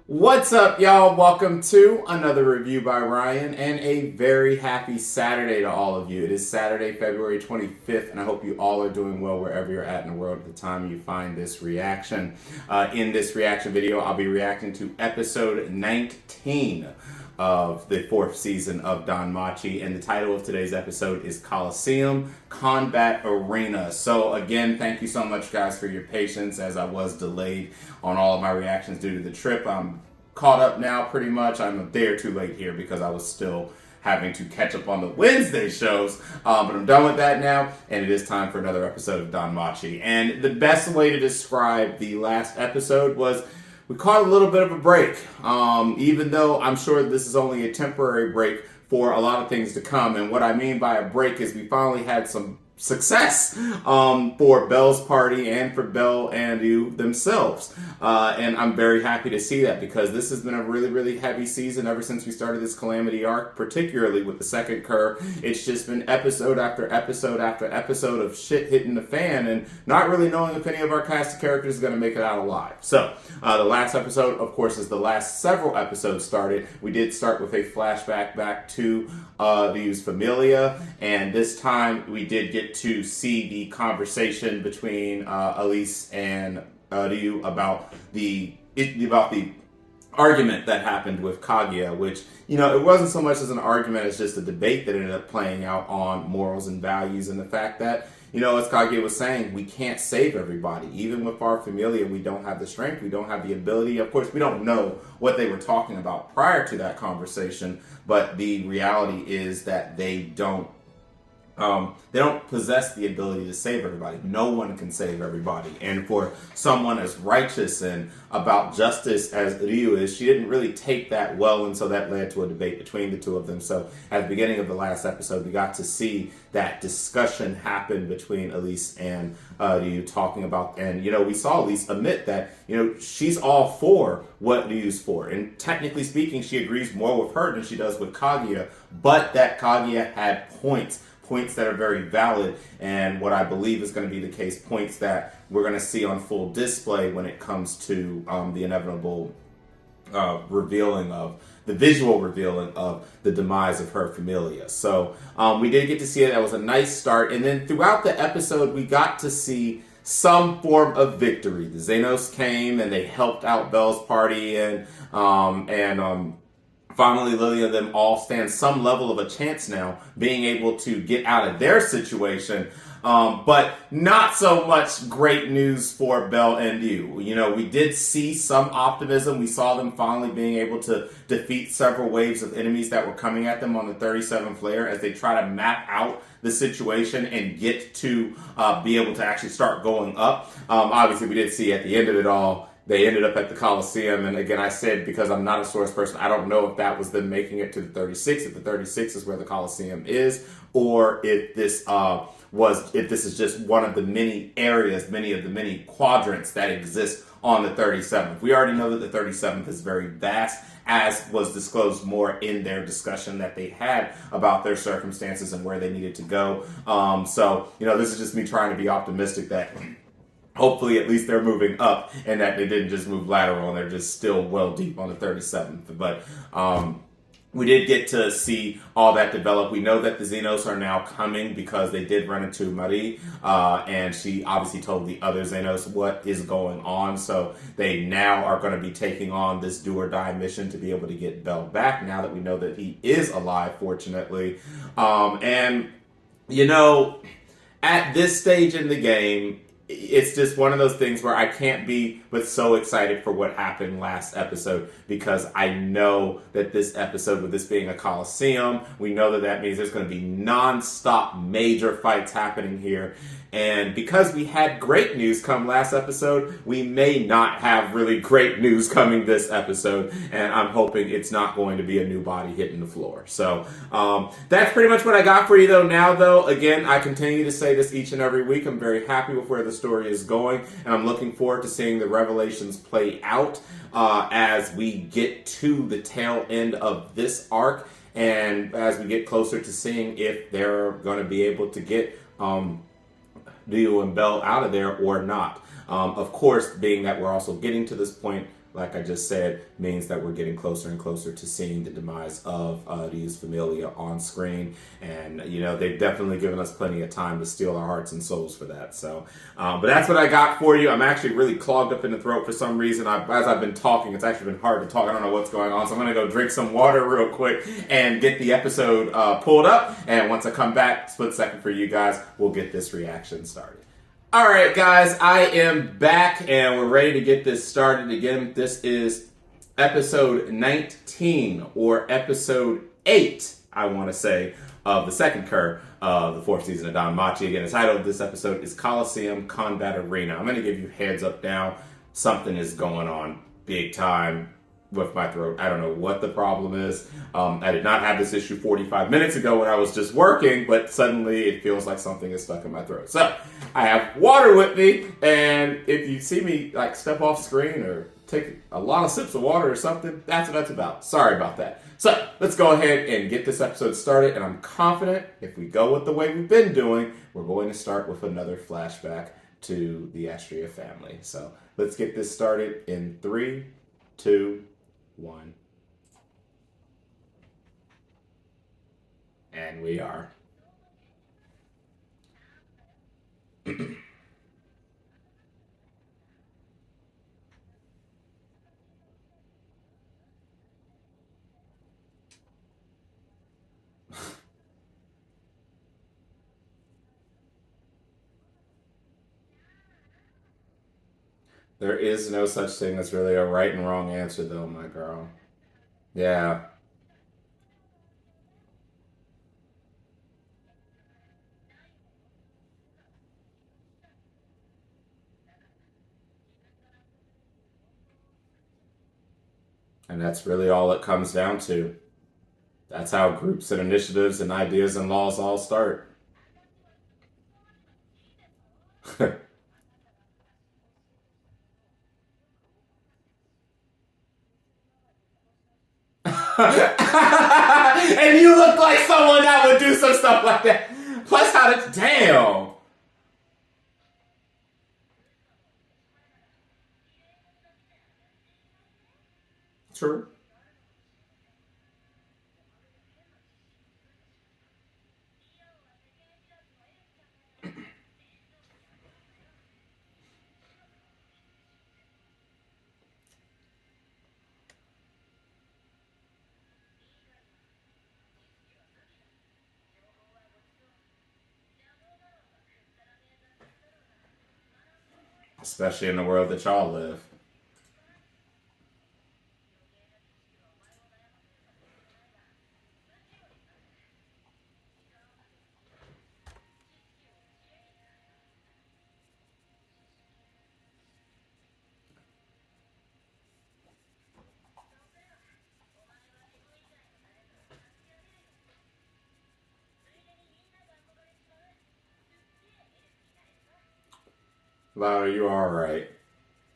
What's up, y'all? Welcome to another review by Ryan, and a very happy Saturday to all of you. It is Saturday, February 25th, and I hope you all are doing well wherever you're at in the world at the time you find this reaction. In this reaction video, I'll be reacting to episode 19 of the 4th season of DanMachi, and the title of today's episode is Colosseum Combat Arena. So again, thank you so much, guys, for your patience as I was delayed on all of my reactions due to the trip. I'm caught up now pretty much. I'm a day or two late here because I was still having to catch up on the Wednesday shows, but I'm done with that now, and it is time for another episode of DanMachi. And the best way to describe the last episode was we caught a little bit of a break, even though I'm sure this is only a temporary break for a lot of things to come. And what I mean by a break is we finally had some success for Belle's party and for Belle and you themselves. And I'm very happy to see that because this has been a really, really heavy season ever since we started this Calamity arc, particularly with the second Cour. It's just been episode after episode after episode of shit hitting the fan and not really knowing if any of our cast of characters is going to make it out alive. So the last episode, of course, is the last several episodes started. We did start with a flashback back to the Familia, and this time we did get to see the conversation between Elise and Ryu about the argument that happened with Kaguya, which, you know, it wasn't so much as an argument as just a debate that ended up playing out on morals and values and the fact that, you know, as Kaguya was saying, we can't save everybody. Even with our Familia, we don't have the strength, we don't have the ability. Of course, we don't know what they were talking about prior to that conversation, but the reality is that they don't possess the ability to save everybody. No one can save everybody. And for someone as righteous and about justice as Ryu is, she didn't really take that well, and so that led to a debate between the two of them. So at the beginning of the last episode, we got to see that discussion happen between Elise and Ryu talking about, and, you know, we saw Elise admit that, you know, she's all for what Ryu's for. And technically speaking, she agrees more with her than she does with Kaguya, but that Kaguya had points that are very valid, and what I believe is going to be the case, points that we're going to see on full display when it comes to the inevitable revealing of the visual revealing of the demise of her Familia. So we did get to see it. That was a nice start, and then throughout the episode we got to see some form of victory. The Xenos came and they helped out Belle's party, and finally, Lily and them all stand some level of a chance now, being able to get out of their situation. But not so much great news for Belle and you. You know, we did see some optimism. We saw them finally being able to defeat several waves of enemies that were coming at them on the 37th layer as they try to map out the situation and get to be able to actually start going up. Obviously, we did see at the end of it all, they ended up at the Colosseum, and again, I said, because I'm not a source person, I don't know if that was them making it to the 36, if the 36 is where the Colosseum is, or if this is just one of the many areas, many of the many quadrants that exist on the 37th. We already know that the 37th is very vast, as was disclosed more in their discussion that they had about their circumstances and where they needed to go. So, you know, this is just me trying to be optimistic that hopefully at least they're moving up and that they didn't just move lateral and they're just still well deep on the 37th. But we did get to see all that develop. We know that the Xenos are now coming because they did run into Marie, and she obviously told the other Xenos what is going on. So they now are going to be taking on this do or die mission to be able to get Belle back now that we know that he is alive, fortunately. And, you know, at this stage in the game, it's just one of those things where I can't be but so excited for what happened last episode, because I know that this episode, with this being a Colosseum, we know that that means there's going to be non-stop major fights happening here. And because we had great news come last episode, we may not have really great news coming this episode, and I'm hoping it's not going to be a new body hitting the floor. So that's pretty much what I got for you though. Now though, again, I continue to say this each and every week, I'm very happy with where the story is going, and I'm looking forward to seeing the revelations play out as we get to the tail end of this arc, and as we get closer to seeing if they're going to be able to get Ryu and Bell out of there or not. Of course, being that we're also getting to this point, like I just said, means that we're getting closer and closer to seeing the demise of Ryu's Familia on screen. And, you know, they've definitely given us plenty of time to steal our hearts and souls for that. So, but that's what I got for you. I'm actually really clogged up in the throat for some reason. As I've been talking, it's actually been hard to talk. I don't know what's going on. So I'm going to go drink some water real quick and get the episode pulled up. And once I come back, split second for you guys, we'll get this reaction started. All right, guys, I am back, and we're ready to get this started again. This is episode 19, or episode 8, I want to say, of the second Cour of the 4th season of DanMachi. Again, the title of this episode is Colosseum Combat Arena. I'm going to give you heads up now. Something is going on big time with my throat. I don't know what the problem is. I did not have this issue 45 minutes ago when I was just working, but suddenly it feels like something is stuck in my throat. So I have water with me, and if you see me like step off screen or take a lot of sips of water or something, that's what that's about. Sorry about that. So let's go ahead and get this episode started, and I'm confident if we go with the way we've been doing, we're going to start with another flashback to the Astria family. So let's get this started in 3, 2, 1. And we are. There is no such thing as really a right and wrong answer, though, my girl. Yeah. And that's really all it comes down to. That's how groups and initiatives and ideas and laws all start. And you look like someone that would do some stuff like that. Plus, how to damn. True. Especially in the world that y'all live. Lara, you are right.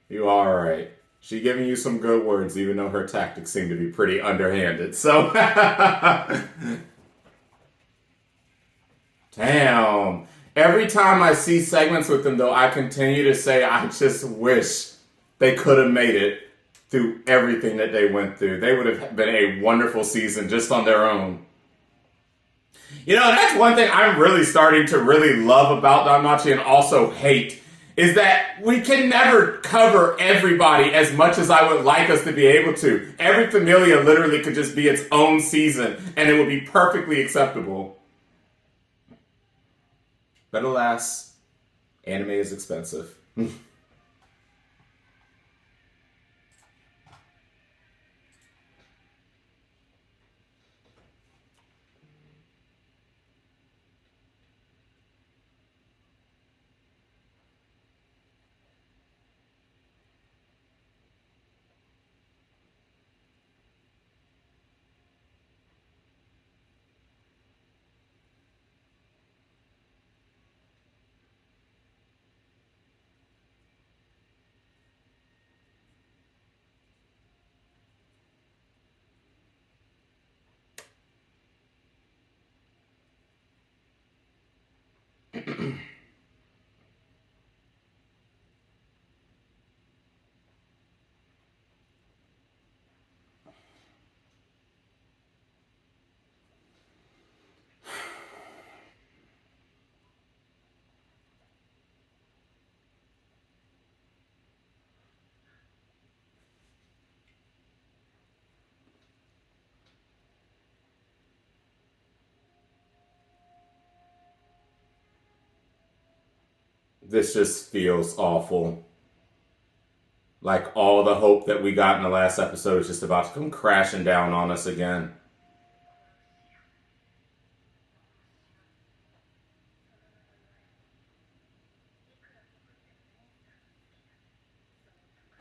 You are right. She giving you some good words, even though her tactics seem to be pretty underhanded. So, damn. Every time I see segments with them, though, I continue to say, I just wish they could have made it through everything that they went through. They would have been a wonderful season just on their own. You know, that's one thing I'm really starting to really love about DanMachi and also hate, is that we can never cover everybody as much as I would like us to be able to. Every Familia literally could just be its own season, and it would be perfectly acceptable. But alas, anime is expensive. This just feels awful. Like all the hope that we got in the last episode is just about to come crashing down on us again.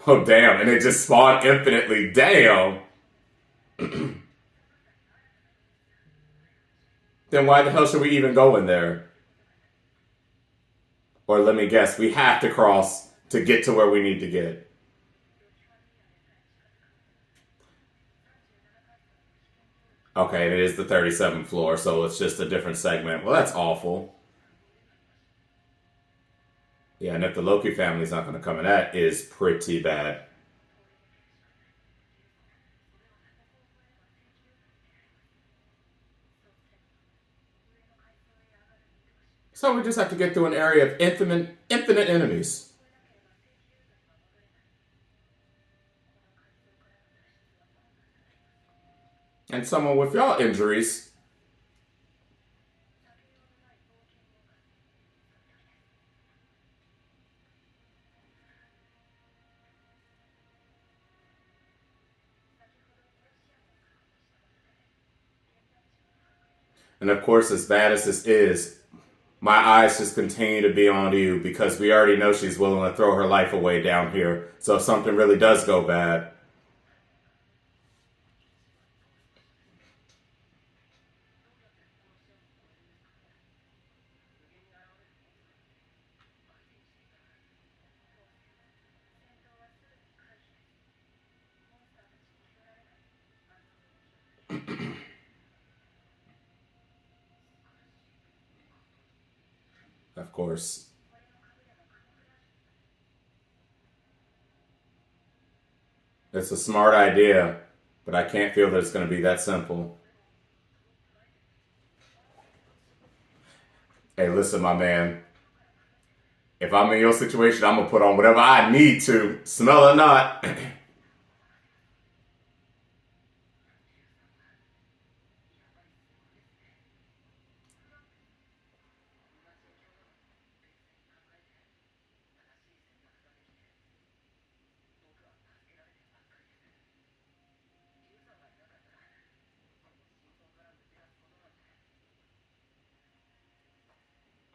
Oh, damn. And it just spawned infinitely. Damn. Then why the hell should we even go in there? Or let me guess, we have to cross to get to where we need to get. Okay, and it is the 37th floor, so it's just a different segment. Well, that's awful. Yeah, and if the Loki family's not going to come in, that is pretty bad. So we just have to get through an area of infinite enemies. And someone with y'all injuries. And of course, as bad as this is, my eyes just continue to be on you because we already know she's willing to throw her life away down here. So if something really does go bad, of course, it's a smart idea, but I can't feel that it's going to be that simple. Hey, listen, my man. If I'm in your situation, I'm going to put on whatever I need to, smell or not.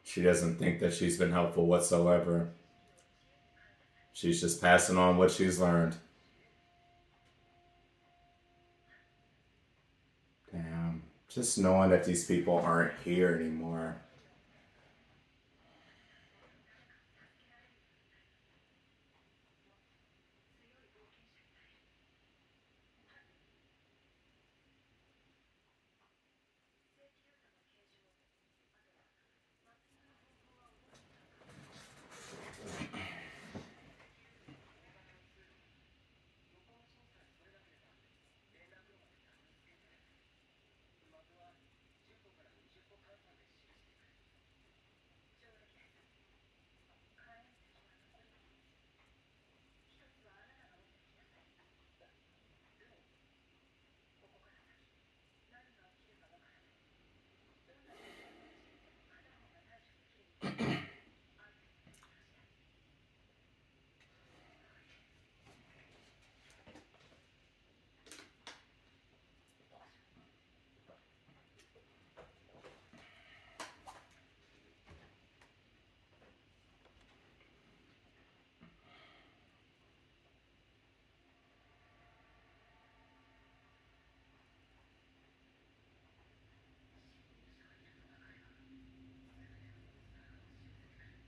She doesn't think that she's been helpful whatsoever. She's just passing on what she's learned. Damn. Just knowing that these people aren't here anymore.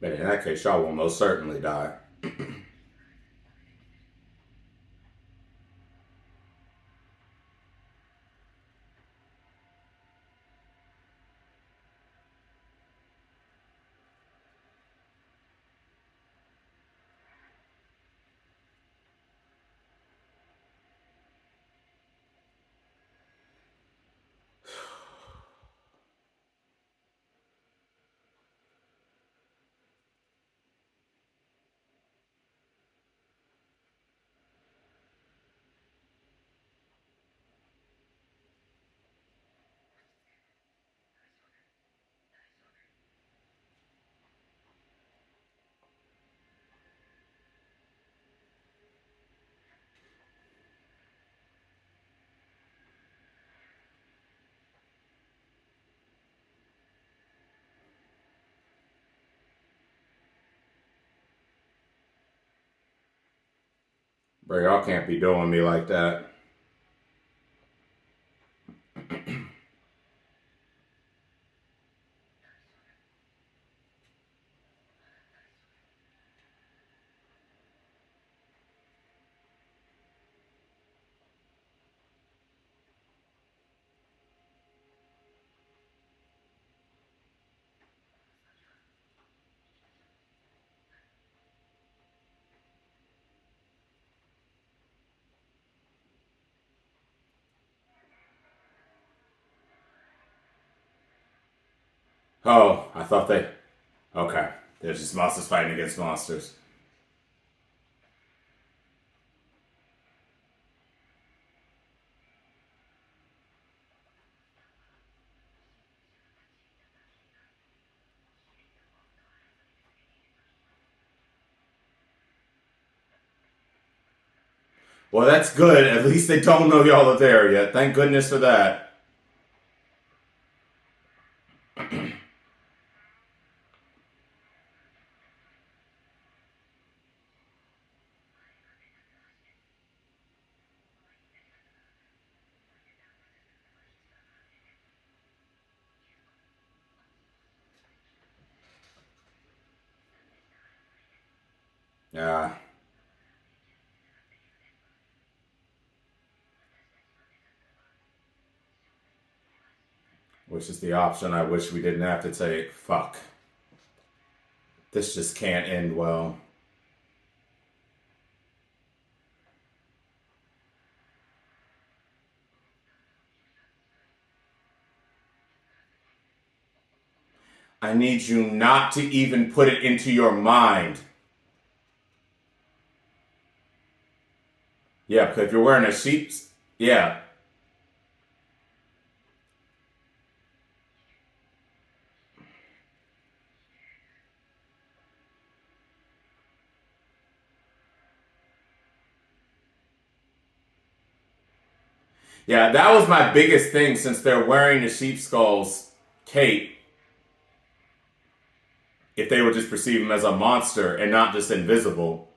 But in that case, y'all will most certainly die. Bro, y'all can't be doing me like that. Oh, I thought they... Okay. There's just monsters fighting against monsters. Well, that's good. At least they don't know y'all are there yet. Thank goodness for that. Yeah. Which is the option I wish we didn't have to take. Fuck. This just can't end well. I need you not to even put it into your mind. Yeah, because if you're wearing a sheep's... Yeah. Yeah, that was my biggest thing since they're wearing the sheep skull's cape. If they would just perceive him as a monster and not just invisible.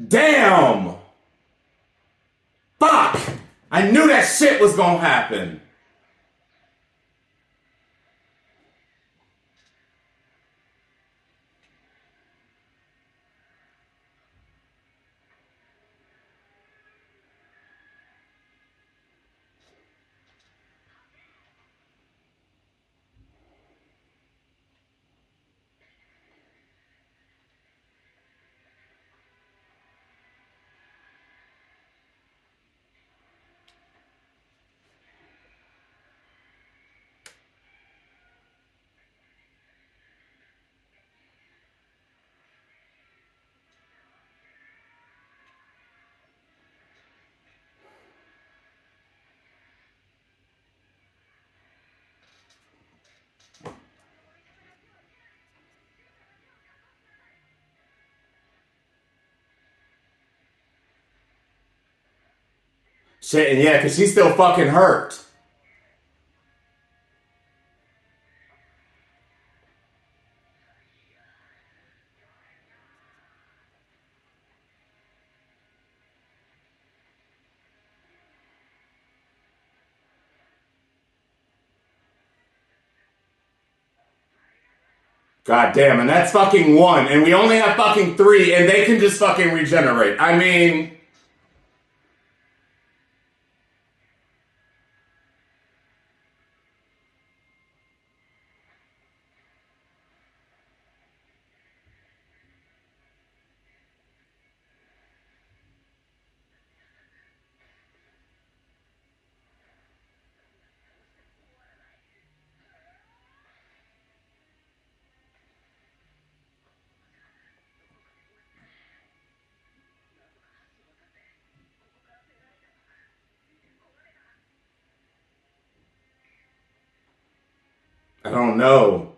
Damn! Fuck! I knew that shit was gonna happen. Shit, and yeah, because she's still fucking hurt. God damn, and that's fucking one, and we only have fucking three, and they can just fucking regenerate. I mean... I don't know.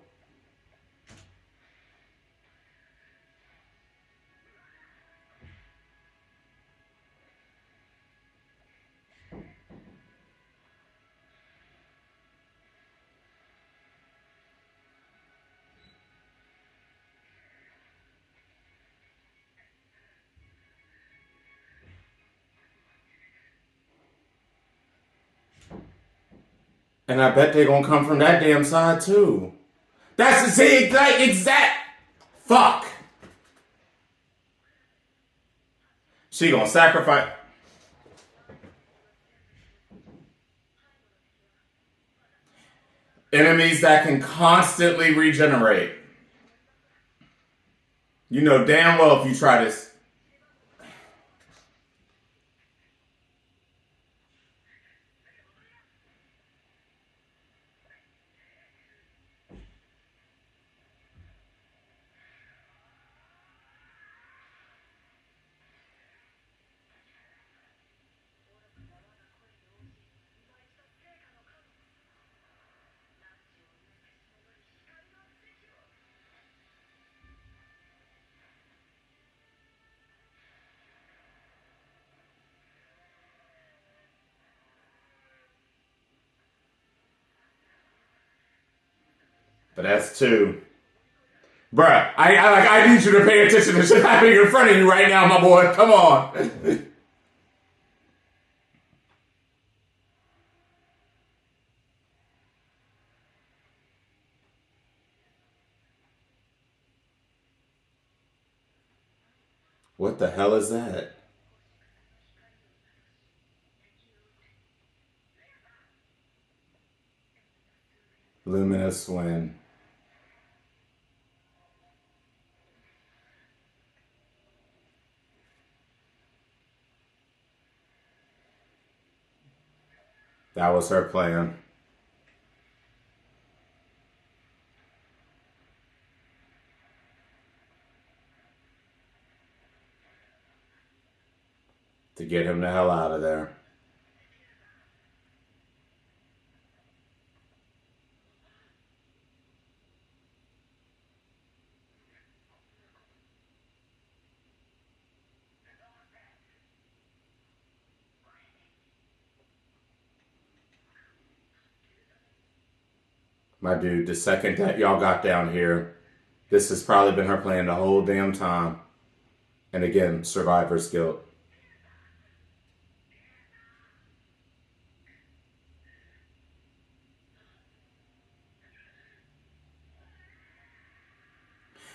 And I bet they're gonna come from that damn side too. That's the same like exact fuck. She gonna sacrifice enemies that can constantly regenerate. You know damn well if you try this. But that's two. Bruh, I need you to pay attention to shit happening in front of you right now, my boy. Come on. What the hell is that? Luminous wind. That was her plan. To get him the hell out of there. My dude, the second that y'all got down here, this has probably been her plan the whole damn time. And again, survivor's guilt.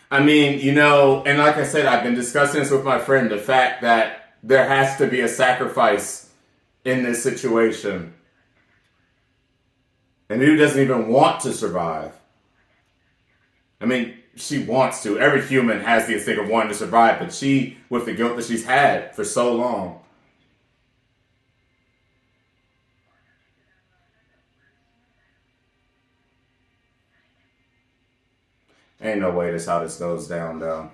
I mean, you know, and like I said, I've been discussing this with my friend, the fact that there has to be a sacrifice in this situation. And who doesn't even want to survive? I mean, she wants to. Every human has the instinct of wanting to survive, but she, with the guilt that she's had for so long, ain't no way this how this goes down, though.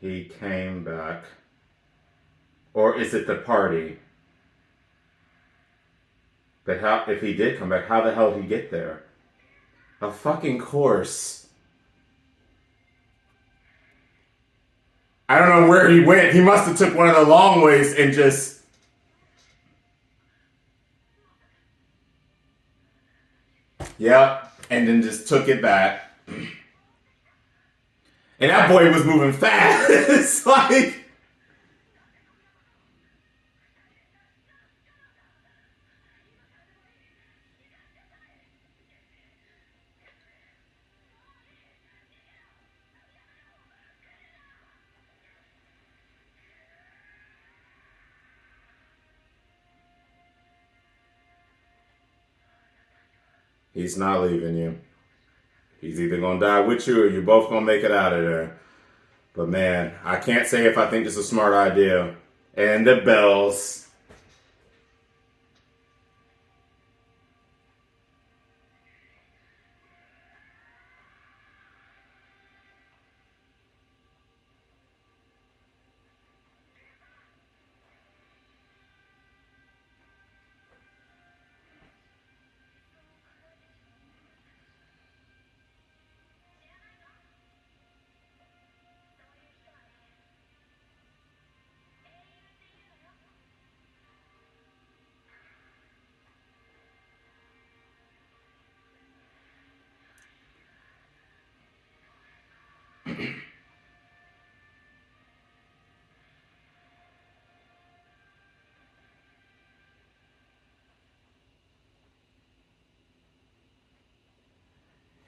He came back. Or is it the party? But how, if he did come back, how the hell did he get there? A fucking course. I don't know where he went. He must have took one of the long ways and just... Yep. And then just took it back. And that boy was moving fast. Like... He's not leaving you. He's either going to die with you or you're both going to make it out of there. But man, I can't say if I think this is a smart idea. And the bells.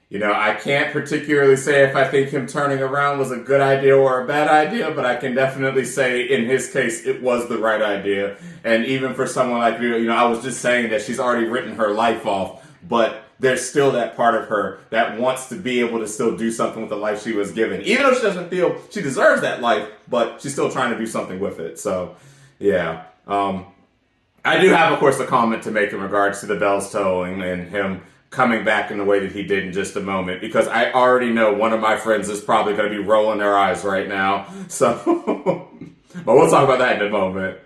You know, I can't particularly say if I think him turning around was a good idea or a bad idea, but I can definitely say in his case, it was the right idea. And even for someone like you know, I was just saying that she's already written her life off, but there's still that part of her that wants to be able to still do something with the life she was given. Even though she doesn't feel she deserves that life, but she's still trying to do something with it. So, yeah. I do have, of course, a comment to make in regards to the bells tolling and him coming back in the way that he did in just a moment, because I already know one of my friends is probably going to be rolling their eyes right now. So, but we'll talk about that in a moment.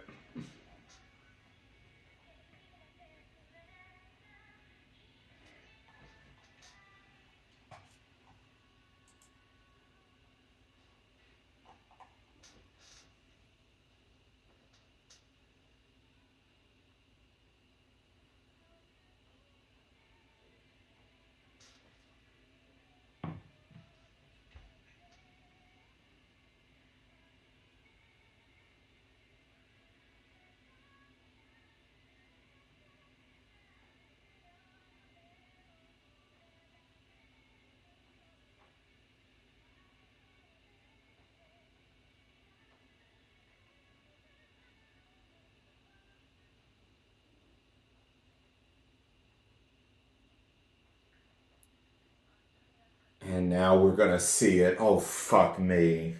And now we're going to see it. Oh, fuck me.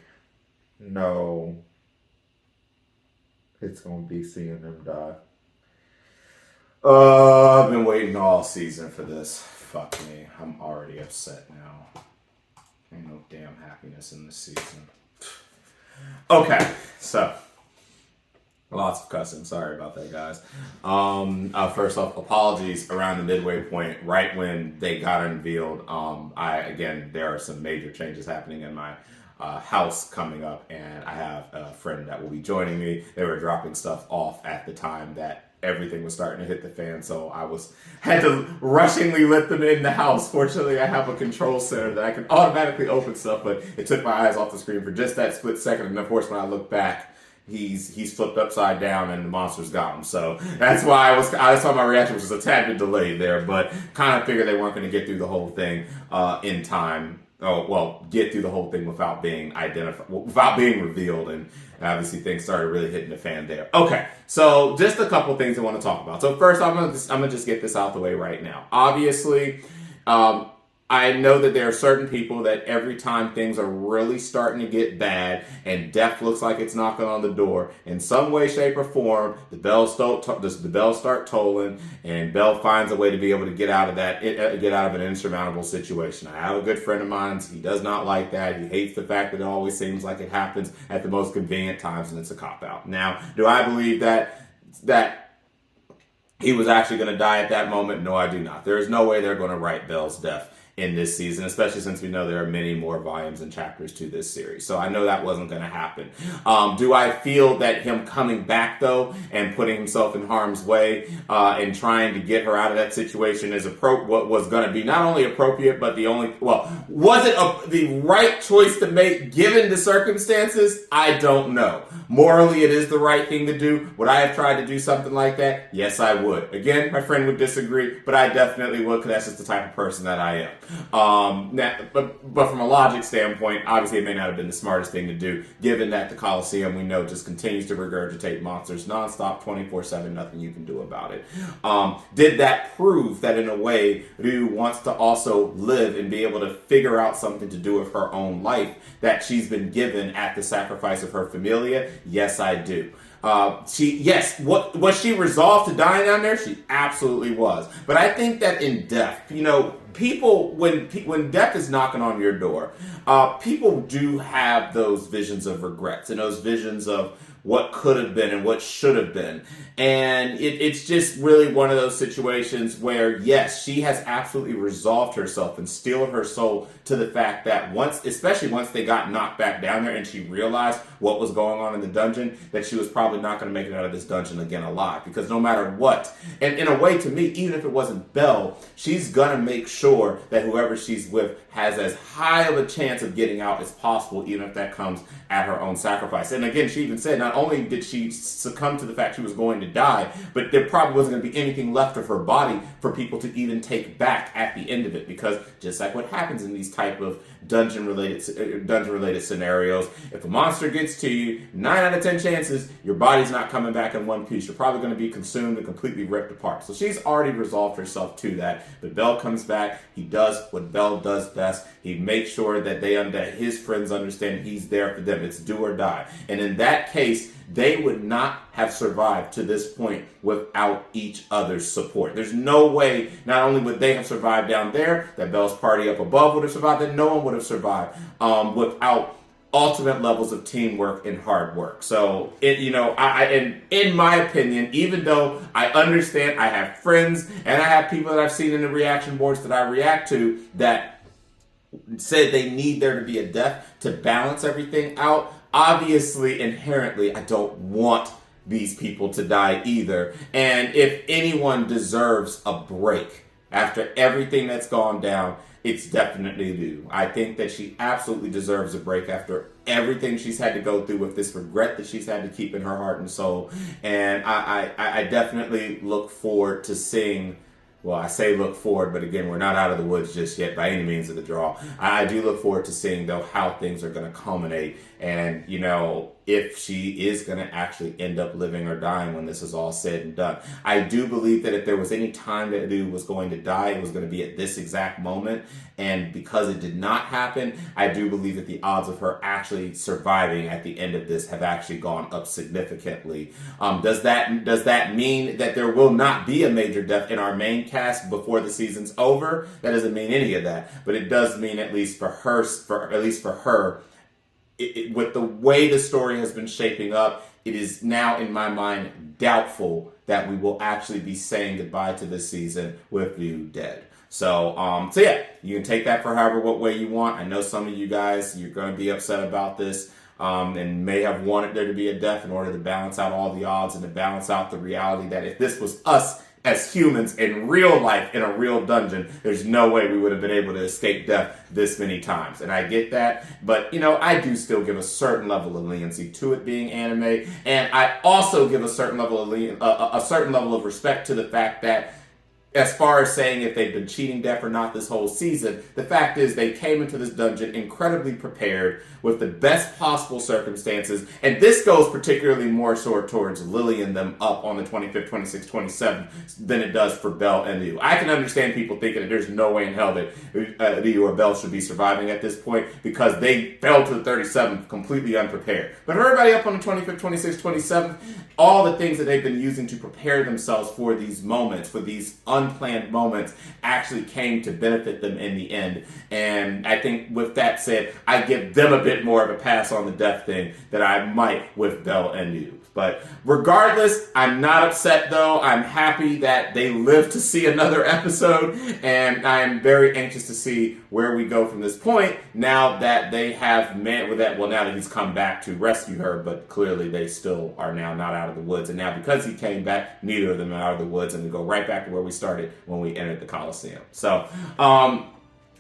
No. It's going to be seeing them die. I've been waiting all season for this. Fuck me. I'm already upset now. Ain't no damn happiness in this season. Okay, so lots of cussing. Sorry about that, guys. First off, apologies around the midway point, right when they got unveiled. There are some major changes happening in my house coming up, and I have a friend that will be joining me. They were dropping stuff off at the time that everything was starting to hit the fan, so had to rushingly let them in the house. Fortunately, I have a control center that I can automatically open stuff, but it took my eyes off the screen for just that split second, and of course, when I look back, he's flipped upside down and the monster's got him. So that's why my reaction was just a tad bit delayed there, but kind of figured they weren't going to get through the whole thing in time. Get through the whole thing without being without being revealed, and obviously things started really hitting the fan there. Okay, so just a couple things I want to talk about. So first, I'm gonna just get this out the way right now. Obviously, I know that there are certain people that every time things are really starting to get bad and death looks like it's knocking on the door, in some way, shape, or form, the bells start tolling, and Belle finds a way to be able to get out of an insurmountable situation. I have a good friend of mine. He does not like that. He hates the fact that it always seems like it happens at the most convenient times, and it's a cop out. Now, do I believe that he was actually going to die at that moment? No, I do not. There is no way they're going to write Belle's death in this season, especially since we know there are many more volumes and chapters to this series. So I know that wasn't going to happen. Do I feel that him coming back, though, and putting himself in harm's way and trying to get her out of that situation is what was going to be not only appropriate, but was it the right choice to make given the circumstances? I don't know. Morally, it is the right thing to do. Would I have tried to do something like that? Yes, I would. Again, my friend would disagree, but I definitely would, because that's just the type of person that I am. But from a logic standpoint, obviously it may not have been the smartest thing to do, given that the Colosseum, we know, just continues to regurgitate monsters nonstop, 24/7, nothing you can do about it. Did that prove that in a way Ryu wants to also live and be able to figure out something to do with her own life that she's been given at the sacrifice of her familia? Yes, I do. Was she resolved to die down there? She absolutely was. But I think that in death, people, when death is knocking on your door, people do have those visions of regrets and those visions of what could have been and what should have been. And it's just really one of those situations where, yes, she has absolutely resolved herself and steeled her soul to the fact that especially once they got knocked back down there and she realized what was going on in the dungeon, that she was probably not going to make it out of this dungeon again alive. Because no matter what, and in a way, to me, even if it wasn't Belle, she's going to make sure that whoever she's with has as high of a chance of getting out as possible, even if that comes at her own sacrifice. And again, she even said not only did she succumb to the fact she was going to die, but there probably wasn't going to be anything left of her body for people to even take back at the end of it. Because just like what happens in these type of dungeon-related scenarios, if a monster gets to you, 9 out of 10 chances, your body's not coming back in one piece. You're probably going to be consumed and completely ripped apart. So she's already resolved herself to that. But Belle comes back. He does what Belle does best. He makes sure that his friends understand he's there for them. It's do or die. And in that case, they would not have survived to this point without each other's support. There's no way, not only would they have survived down there, that Belle's party up above would have survived, that no one would have survived without ultimate levels of teamwork and hard work. So, in my opinion, even though I understand, I have friends and I have people that I've seen in the reaction boards that I react to that said they need there to be a death to balance everything out. Obviously, inherently, I don't want these people to die either. And if anyone deserves a break after everything that's gone down, it's definitely Ryu. I think that she absolutely deserves a break after everything she's had to go through with this regret that she's had to keep in her heart and soul. And I definitely look forward to seeing. Well, I say look forward, but again, we're not out of the woods just yet by any means of the draw. I do look forward to seeing, though, how things are going to culminate and, if she is going to actually end up living or dying when this is all said and done. I do believe that if there was any time that Ryu was going to die, it was going to be at this exact moment. And because it did not happen, I do believe that the odds of her actually surviving at the end of this have actually gone up significantly. Does that mean that there will not be a major death in our main cast before the season's over? That doesn't mean any of that, but it does mean at least for her, with the way the story has been shaping up, it is now in my mind doubtful that we will actually be saying goodbye to this season with Ryu dead. So yeah, you can take that for however what way you want. I know some of you guys, you're going to be upset about this and may have wanted there to be a death in order to balance out all the odds and to balance out the reality that if this was us as humans in real life in a real dungeon, there's no way we would have been able to escape death this many times. And I get that, but I do still give a certain level of leniency to it being anime, and I also give a certain level of respect to the fact that as far as saying if they've been cheating death or not this whole season, the fact is they came into this dungeon incredibly prepared with the best possible circumstances. And this goes particularly more so towards Lily and them up on the 25th, 26th, 27th than it does for Belle and Liu. I can understand people thinking that there's no way in hell that Liu or Belle should be surviving at this point because they fell to the 37th completely unprepared. But everybody up on the 25th, 26th, 27th, all the things that they've been using to prepare themselves for these moments, for these unplanned moments, actually came to benefit them in the end. And I think with that said, I give them a bit more of a pass on the death thing than I might with Belle and Liu. But regardless, I'm not upset though. I'm happy that they live to see another episode, and I am very anxious to see where we go from this point now that they have met with that. Well, now that he's come back to rescue her, but clearly they still are now not out of the woods. And now because he came back, neither of them are out of the woods, and we go right back to where we started when we entered the Colosseum. So,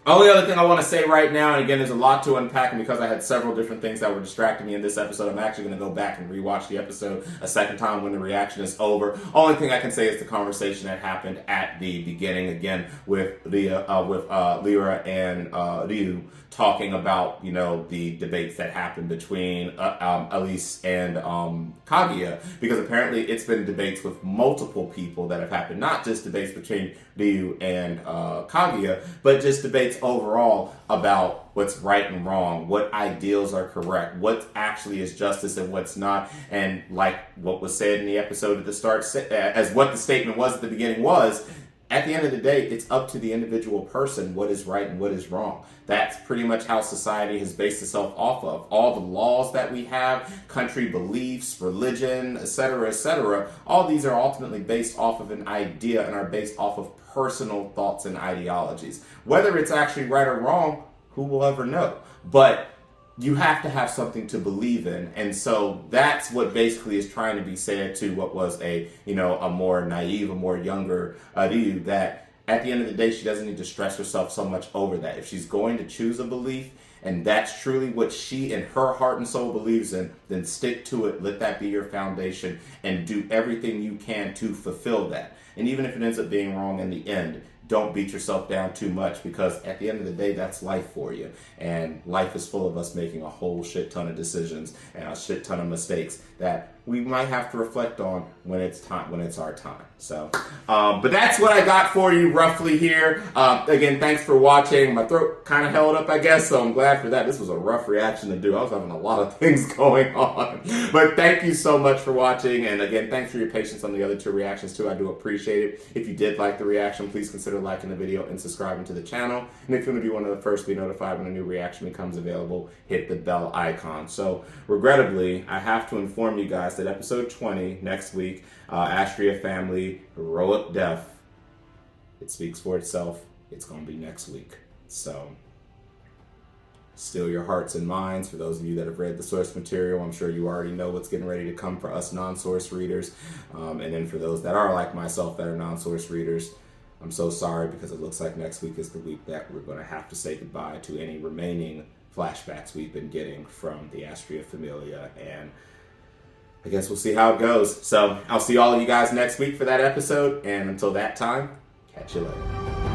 only other thing I want to say right now, and again, there's a lot to unpack, and because I had several different things that were distracting me in this episode, I'm actually going to go back and rewatch the episode a second time when the reaction is over. Only thing I can say is the conversation that happened at the beginning, again, with Lyra and Ryu talking about, you know, the debates that happened between Elise and Kaguya, because apparently it's been debates with multiple people that have happened, not just debates between Ryu and Kaguya, but just debates overall about what's right and wrong, what ideals are correct, what actually is justice and what's not. And like what was said in the episode at the start, as what the statement was at the beginning was, at the end of the day, it's up to the individual person what is right and what is wrong. That's pretty much how society has based itself off of. All the laws that we have, country beliefs, religion, etc., all these are ultimately based off of an idea and are based off of personal thoughts and ideologies. Whether it's actually right or wrong, who will ever know? But you have to have something to believe in, and so that's what basically is trying to be said to what was a more naive, a more younger Ryu, that at the end of the day, she doesn't need to stress herself so much over that. If she's going to choose a belief, and that's truly what she in her heart and soul believes in, then stick to it, let that be your foundation, and do everything you can to fulfill that. And even if it ends up being wrong in the end, don't beat yourself down too much, because at the end of the day, that's life for you. And life is full of us making a whole shit ton of decisions and a shit ton of mistakes that we might have to reflect on when it's time, when it's our time. So, but that's what I got for you roughly here. Again, thanks for watching. My throat kind of held up, I guess, so I'm glad for that. This was a rough reaction to do. I was having a lot of things going on. But thank you so much for watching. And again, thanks for your patience on the other two reactions too. I do appreciate it. If you did like the reaction, please consider liking the video and subscribing to the channel. And if you want to be one of the first to be notified when a new reaction becomes available, hit the bell icon. So regrettably, I have to inform you guys that episode 20 next week, Astria family, heroic death, it speaks for itself. It's going to be next week. So still your hearts and minds. For those of you that have read the source material, I'm sure you already know what's getting ready to come for us non-source readers. And then for those that are like myself that are non-source readers, I'm so sorry, because it looks like next week is the week that we're going to have to say goodbye to any remaining flashbacks we've been getting from the Astria Familia, and I guess we'll see how it goes. So I'll see all of you guys next week for that episode, and until that time, catch you later.